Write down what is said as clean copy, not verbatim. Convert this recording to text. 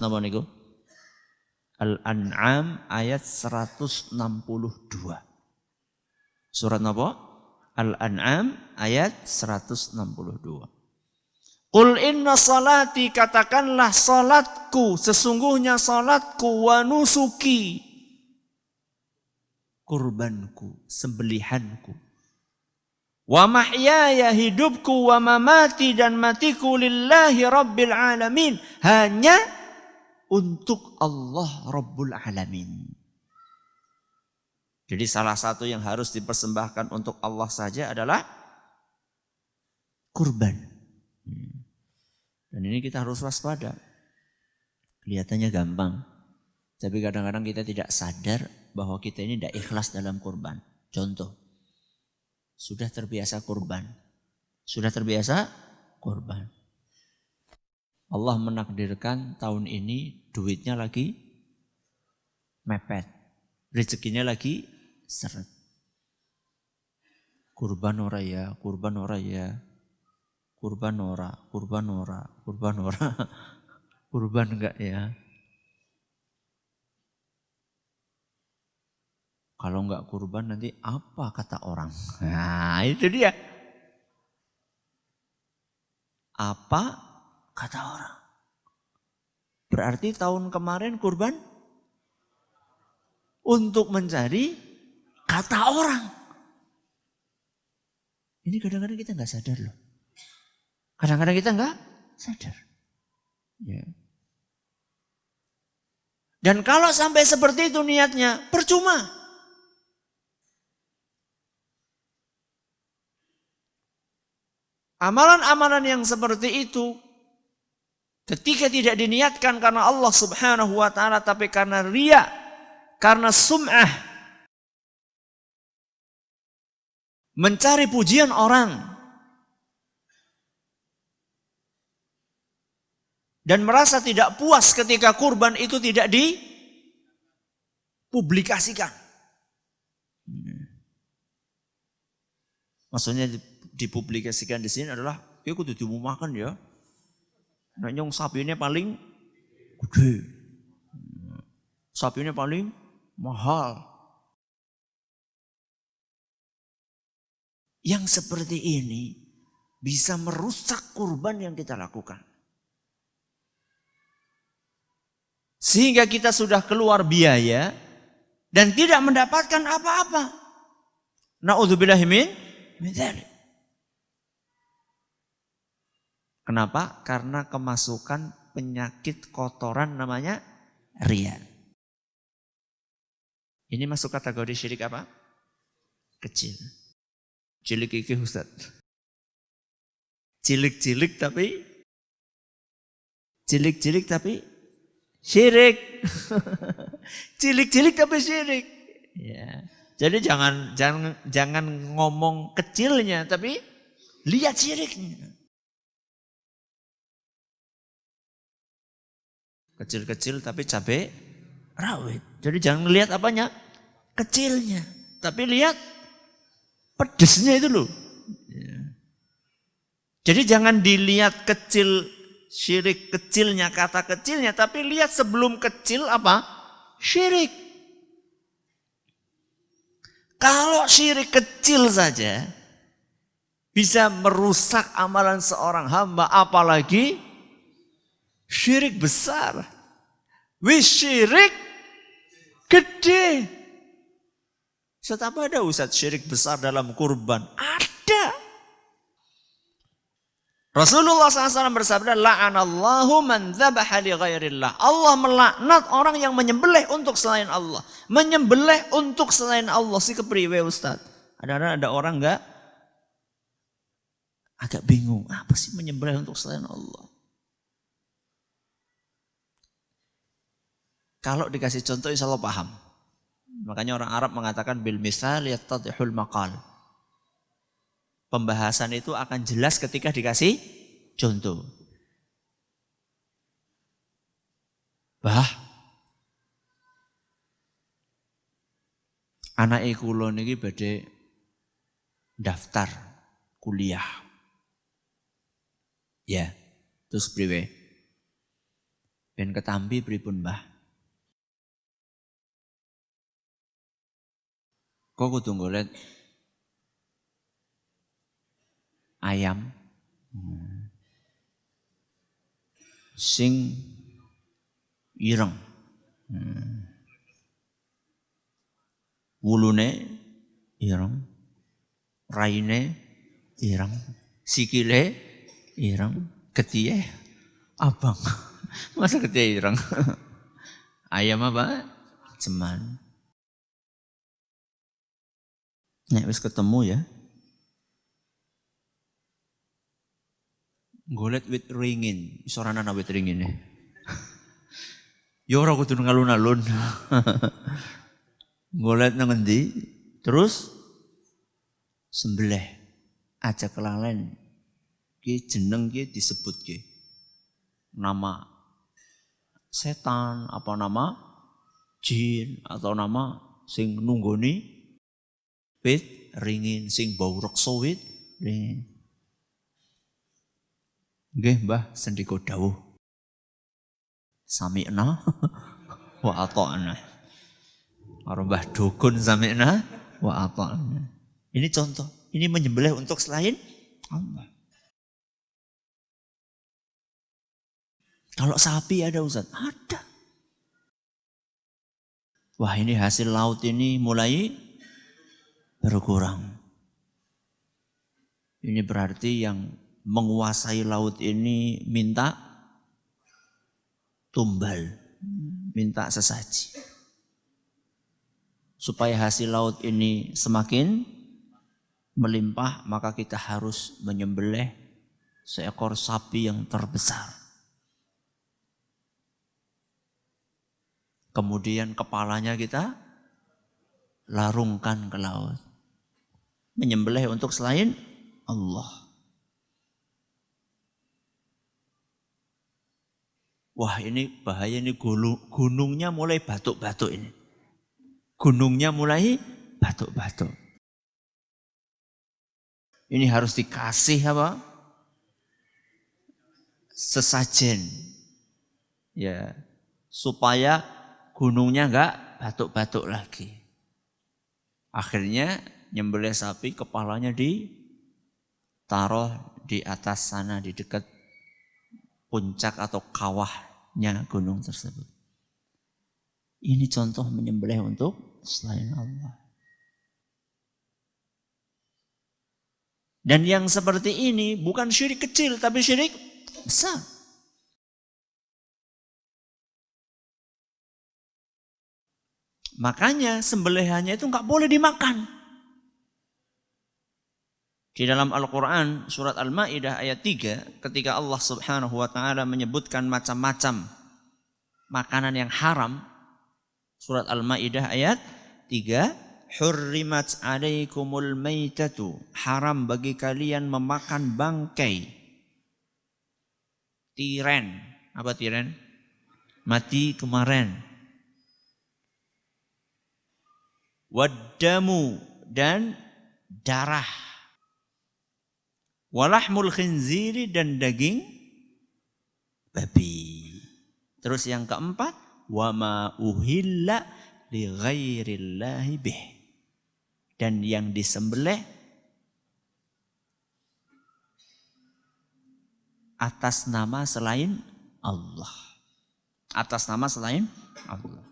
napa niku? Al-An'am ayat 162. Surat napa? Al-An'am ayat 162. Qul inna salati, katakanlah salatku, sesungguhnya salatku, wa nusuki, kurbanku, sembelihanku, wa mahyaya, hidupku, wa mamati, dan matiku, lillahi rabbil alamin, hanya untuk Allah Rabbul Alamin. Jadi salah satu yang harus dipersembahkan untuk Allah saja adalah kurban. Dan ini kita harus waspada. Kelihatannya gampang, tapi kadang-kadang kita tidak sadar bahwa kita ini tidak ikhlas dalam kurban. Contoh, sudah terbiasa kurban. Sudah terbiasa kurban. Allah menakdirkan tahun ini duitnya lagi mepet. Rezekinya lagi seret. Kurban ora ya, kurban ora ya. Kurban ora, kurban ora, kurban ora. Kurban enggak ya? Kalau enggak kurban nanti apa kata orang? Nah, itu dia. Apa kata orang? Berarti tahun kemarin kurban untuk mencari kata orang. Ini kadang-kadang kita enggak sadar loh. Kadang-kadang kita enggak sadar. Ya. Dan kalau sampai seperti itu niatnya, percuma. Amalan-amalan yang seperti itu, ketika tidak diniatkan karena Allah Subhanahu wa ta'ala, tapi karena riya, karena sum'ah, mencari pujian orang, dan merasa tidak puas ketika kurban itu tidak dipublikasikan. Maksudnya dipublikasikan di sini adalah, ya kudu diumumkan ya. Nah, nyong sapi ini paling gede, sapi ini paling mahal. Yang seperti ini bisa merusak kurban yang kita lakukan. Sehingga kita sudah keluar biaya dan tidak mendapatkan apa-apa. Na'udzubillahi min dzalik. Kenapa? Karena kemasukan penyakit kotoran namanya riya. Ini masuk kategori syirik apa? Kecil. Cilik iki Ustaz. Cilik-cilik tapi syirik. Cilik-cilik tapi syirik. Ya. Jadi jangan ngomong kecilnya, tapi lihat syiriknya. Kecil-kecil tapi cabai rawit. Jadi jangan lihat apanya? Kecilnya. Tapi lihat pedesnya itu loh. Ya. Jadi jangan dilihat kecil, syirik kecilnya, kata kecilnya, tapi lihat sebelum kecil apa? Syirik. Kalau syirik kecil saja bisa merusak amalan seorang hamba, apalagi syirik besar. Wis syirik gede. Ustaz, apa ada Ustaz syirik besar dalam kurban? Ada. Rasulullah SAW bersabda, la'anallahu man dzabaha li ghairillah. Allah melaknat orang yang menyembelih untuk selain Allah. Menyembelih untuk selain Allah. Si kepriwe Ustaz? Ada orang enggak agak bingung. Apa sih menyembelih untuk selain Allah? Kalau dikasih contoh insya Allah paham. Makanya orang Arab mengatakan bil misal yattadihul maqal. Pembahasan itu akan jelas ketika dikasih contoh. Bah, anak kula niki badhe daftar kuliah. Ya, terus priwe? Ben ketambi pripun Mbah? Kok kudu golek ayam sing ireng. Wulune ireng, raine ireng, sikile ireng, getihé abang. Masa getihé ireng? Ayam apa? Jeman. Nek wis ketemu ya. Golek wit ringin, iso ana wit ringin. Ya ora kudu ngalun-alun. Golek nang endi? Terus sembelih. Aja kelalen. Ki jeneng ki disebutke. Nama setan, apa nama jin atau nama sing nunggoni wit ringin, sing bau reksa wit ringin. Nggih Mbah sendika dawuh. Sami'na wa ata'na. Karo Mbah Dukun sami'na wa ata'na. Ini contoh, ini menyembelih untuk selain Allah. Kalau sapi ada Ustaz? Ada. Wah ini hasil laut ini mulai berkurang. Ini berarti yang menguasai laut ini minta tumbal, minta sesaji. Supaya hasil laut ini semakin melimpah, maka kita harus menyembelih seekor sapi yang terbesar. Kemudian kepalanya kita larungkan ke laut. Menyembelih untuk selain Allah. Wah ini bahaya, ini gunungnya mulai batuk-batuk ini. Gunungnya mulai batuk-batuk. Ini harus dikasih apa? Sesajen. Ya, supaya gunungnya enggak batuk-batuk lagi. Akhirnya nyembelih sapi, kepalanya ditaruh di atas sana, di dekat puncak atau kawahnya gunung tersebut. Ini contoh menyembelih untuk selain Allah. Dan yang seperti ini bukan syirik kecil, tapi syirik besar. Makanya sembelihannya itu enggak boleh dimakan. Di dalam Al-Quran surat Al-Ma'idah ayat 3 ketika Allah subhanahu wa ta'ala menyebutkan macam-macam makanan yang haram. Surat Al-Ma'idah ayat 3, hurrimat alaikumul maitatu, haram bagi kalian memakan bangkai. Tiren, apa tiren? Mati kemarin. Waddamu, dan darah. Walahmul khinziri, dan daging babi. Terus yang keempat, wa ma uhilla li ghairillahi bih, dan yang disembelih atas nama selain Allah. Atas nama selain Allah.